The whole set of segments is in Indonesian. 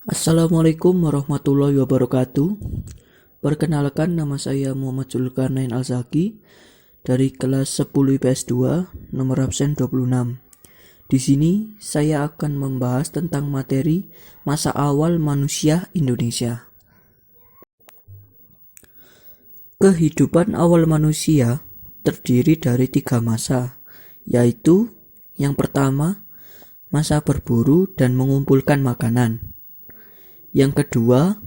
Assalamualaikum warahmatullahi wabarakatuh. Perkenalkan, nama saya Muhammad Zulkarnain Al-Zaki dari kelas 10 IPS 2, nomor absen 26. Di sini saya akan membahas tentang materi masa awal manusia Indonesia. Kehidupan awal manusia terdiri dari 3 masa, yaitu yang pertama, masa berburu dan mengumpulkan makanan. Yang kedua,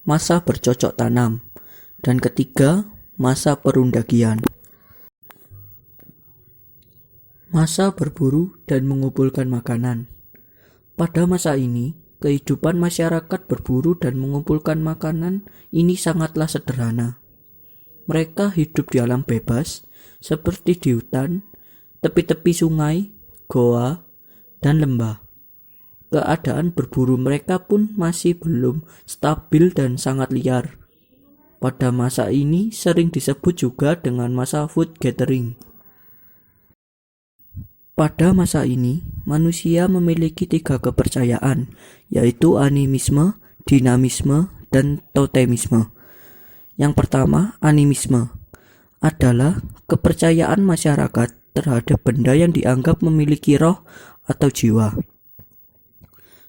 masa bercocok tanam. Dan ketiga, masa perundagian. Masa berburu dan mengumpulkan makanan. Pada masa ini, kehidupan masyarakat berburu dan mengumpulkan makanan ini sangatlah sederhana. Mereka hidup di alam bebas, seperti di hutan, tepi-tepi sungai, goa, dan lembah. Keadaan berburu mereka pun masih belum stabil dan sangat liar. Pada masa ini sering disebut juga dengan masa food gathering. Pada masa ini, manusia memiliki 3 kepercayaan, yaitu animisme, dinamisme, dan totemisme. Yang pertama, animisme adalah kepercayaan masyarakat terhadap benda yang dianggap memiliki roh atau jiwa.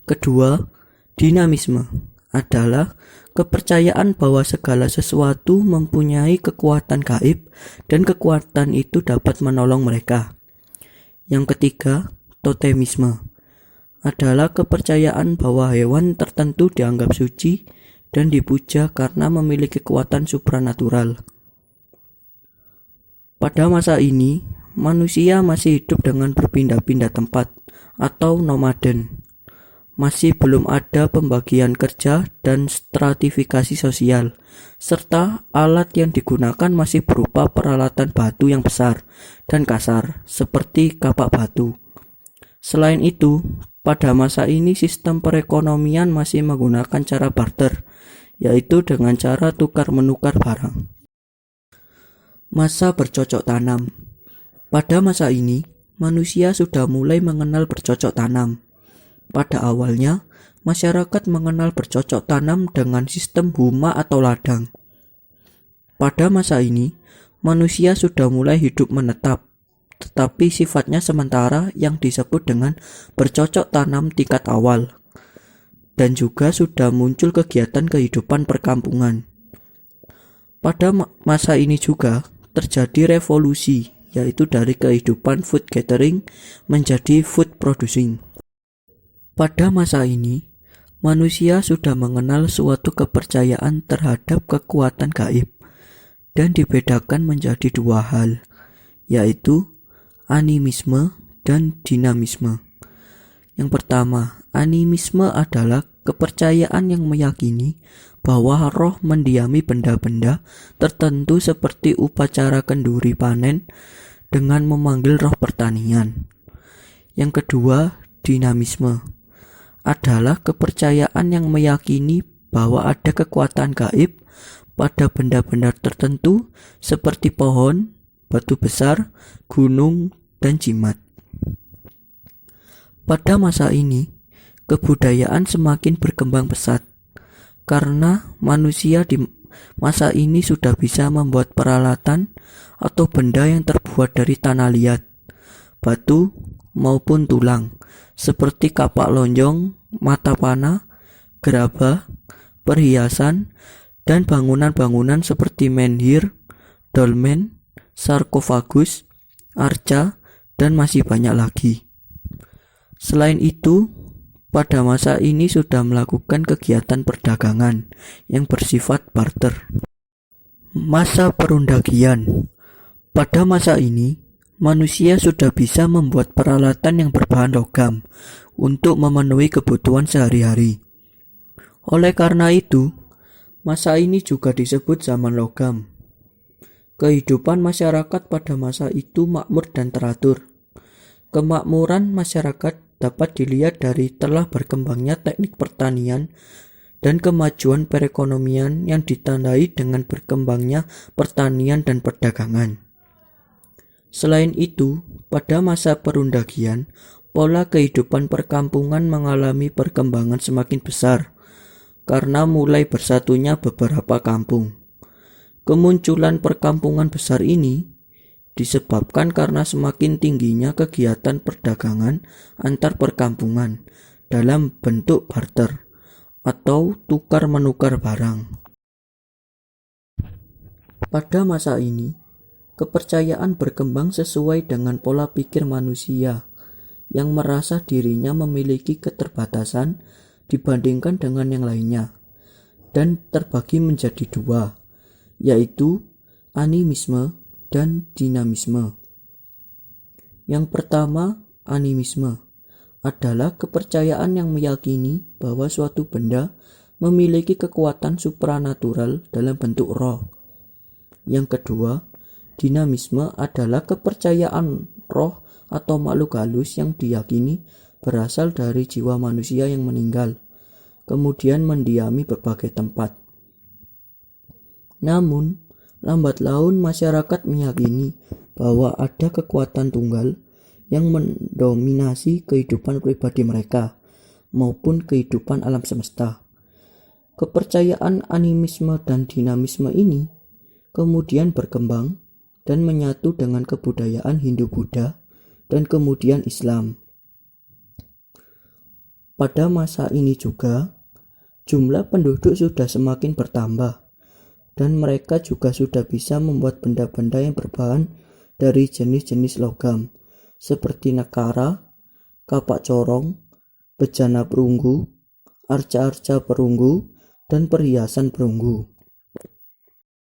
Kedua, dinamisme adalah kepercayaan bahwa segala sesuatu mempunyai kekuatan gaib dan kekuatan itu dapat menolong mereka. Yang ketiga, totemisme adalah kepercayaan bahwa hewan tertentu dianggap suci dan dipuja karena memiliki kekuatan supranatural. Pada masa ini, manusia masih hidup dengan berpindah-pindah tempat atau nomaden. Masih belum ada pembagian kerja dan stratifikasi sosial, serta alat yang digunakan masih berupa peralatan batu yang besar dan kasar, seperti kapak batu. Selain itu, pada masa ini sistem perekonomian masih menggunakan cara barter, yaitu dengan cara tukar-menukar barang. Masa bercocok tanam. Pada masa ini, manusia sudah mulai mengenal bercocok tanam. Pada awalnya, masyarakat mengenal bercocok tanam dengan sistem huma atau ladang. Pada masa ini, manusia sudah mulai hidup menetap, tetapi sifatnya sementara yang disebut dengan bercocok tanam tingkat awal. Dan juga sudah muncul kegiatan kehidupan perkampungan. Pada masa ini juga terjadi revolusi, yaitu dari kehidupan food gathering menjadi food producing. Pada masa ini, manusia sudah mengenal suatu kepercayaan terhadap kekuatan gaib dan dibedakan menjadi 2 hal, yaitu animisme dan dinamisme. Yang pertama, animisme adalah kepercayaan yang meyakini bahwa roh mendiami benda-benda tertentu seperti upacara kenduri panen dengan memanggil roh pertanian. Yang kedua, dinamisme adalah kepercayaan yang meyakini bahwa ada kekuatan gaib pada benda-benda tertentu seperti pohon, batu besar, gunung, dan jimat. Pada masa ini, kebudayaan semakin berkembang pesat karena manusia di masa ini sudah bisa membuat peralatan atau benda yang terbuat dari tanah liat, batu, maupun tulang, seperti kapak lonjong, mata panah, gerabah, perhiasan, dan bangunan-bangunan seperti menhir, dolmen, sarkofagus, arca, dan masih banyak lagi. Selain itu, pada masa ini sudah melakukan kegiatan perdagangan yang bersifat barter. Masa perundagian. Pada masa ini, manusia sudah bisa membuat peralatan yang berbahan logam untuk memenuhi kebutuhan sehari-hari. Oleh karena itu, masa ini juga disebut zaman logam. Kehidupan masyarakat pada masa itu makmur dan teratur. Kemakmuran masyarakat dapat dilihat dari telah berkembangnya teknik pertanian dan kemajuan perekonomian yang ditandai dengan berkembangnya pertanian dan perdagangan. Selain itu, pada masa perundagian, pola kehidupan perkampungan mengalami perkembangan semakin besar, karena mulai bersatunya beberapa kampung. Kemunculan perkampungan besar ini disebabkan karena semakin tingginya kegiatan perdagangan antar perkampungan dalam bentuk barter atau tukar-menukar barang. Pada masa ini, kepercayaan berkembang sesuai dengan pola pikir manusia yang merasa dirinya memiliki keterbatasan dibandingkan dengan yang lainnya, dan terbagi menjadi dua, yaitu animisme dan dinamisme. Yang pertama, animisme adalah kepercayaan yang meyakini bahwa suatu benda memiliki kekuatan supranatural dalam bentuk roh. Yang kedua, dinamisme adalah kepercayaan roh atau makhluk halus yang diyakini berasal dari jiwa manusia yang meninggal, kemudian mendiami berbagai tempat. Namun, lambat laun masyarakat meyakini bahwa ada kekuatan tunggal yang mendominasi kehidupan pribadi mereka maupun kehidupan alam semesta. Kepercayaan animisme dan dinamisme ini kemudian berkembang dan menyatu dengan kebudayaan Hindu-Buddha dan kemudian Islam. Pada masa ini juga, jumlah penduduk sudah semakin bertambah, dan mereka juga sudah bisa membuat benda-benda yang berbahan dari jenis-jenis logam, seperti nekara, kapak corong, bejana perunggu, arca-arca perunggu, dan perhiasan perunggu.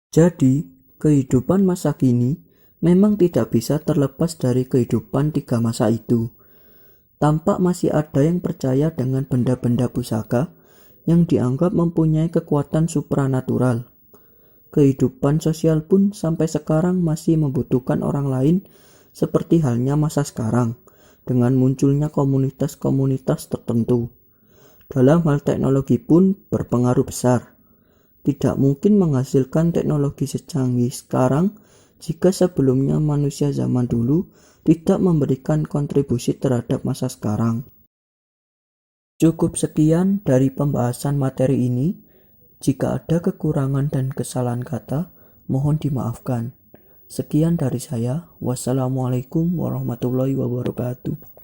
Jadi, kehidupan masa kini memang tidak bisa terlepas dari kehidupan tiga masa itu. Tampak masih ada yang percaya dengan benda-benda pusaka yang dianggap mempunyai kekuatan supranatural. Kehidupan sosial pun sampai sekarang masih membutuhkan orang lain, seperti halnya masa sekarang dengan munculnya komunitas-komunitas tertentu. Dalam hal teknologi pun berpengaruh besar. Tidak mungkin menghasilkan teknologi secanggih sekarang jika sebelumnya manusia zaman dulu tidak memberikan kontribusi terhadap masa sekarang. Cukup sekian dari pembahasan materi ini. Jika ada kekurangan dan kesalahan kata, mohon dimaafkan. Sekian dari saya. Wassalamualaikum warahmatullahi wabarakatuh.